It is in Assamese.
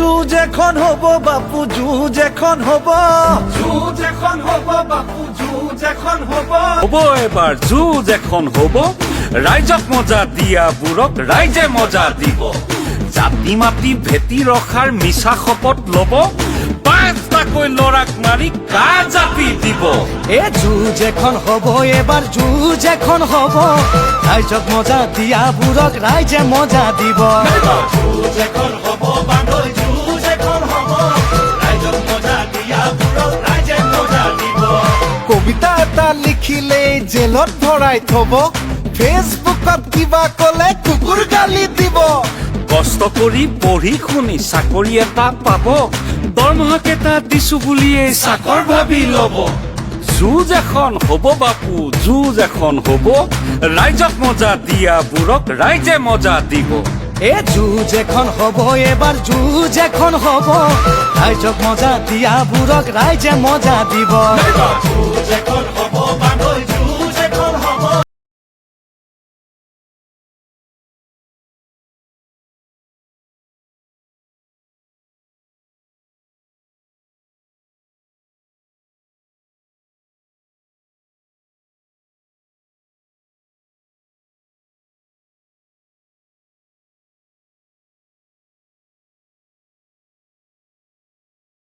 যুঁজ এখন হব বাপু, যুঁজ এখন হব, যুঁজ এখন হব বাপু, যুঁজ এখন হব। হব এবাৰ যুঁজ এখন হব, ৰাইজক মজা দিয়াবোৰক ৰাইজে মজা দিব। জাতি মাতি ভেটি ৰখাৰ মিছা শপত ল'ব, পাঁচটাকৈ ল'ৰাক মাৰি কা জাপি দিব। এ যুঁজ এখন হব এবাৰ, যুঁজ এখন হব, ৰাইজক মজা দিয়াবোৰক ৰাইজে মজা দিব। যুঁজ এখন হব বান্ধৈ, যুঁজ এখন হব, ৰাইজক মজা দিয়াবোৰক ৰাইজে মজা দিব। কবিতা এটা লিখিলেই জেলত ভৰাই থব, ফেচবুকত কিবা কলে কুকুৰ গালি দিব। কষ্ট কৰি পঢ়ি শুনি চাকৰি এটা পাব, দৰমহাকেইটা দিছো বুলিয়েই চাকৰ ভাবি ল'ব। যুঁজ এখন হব বাপু, যুঁজ এখন হব, ৰাইজক মজা দিয়াবোৰক ৰাইজে মজা দিব। এ যুঁজ এখন হব এবাৰ, যুঁজ এখন হব, ৰাইজক মজা দিয়াবোৰক ৰাইজে মজা দিব। যুঁজ এখন হব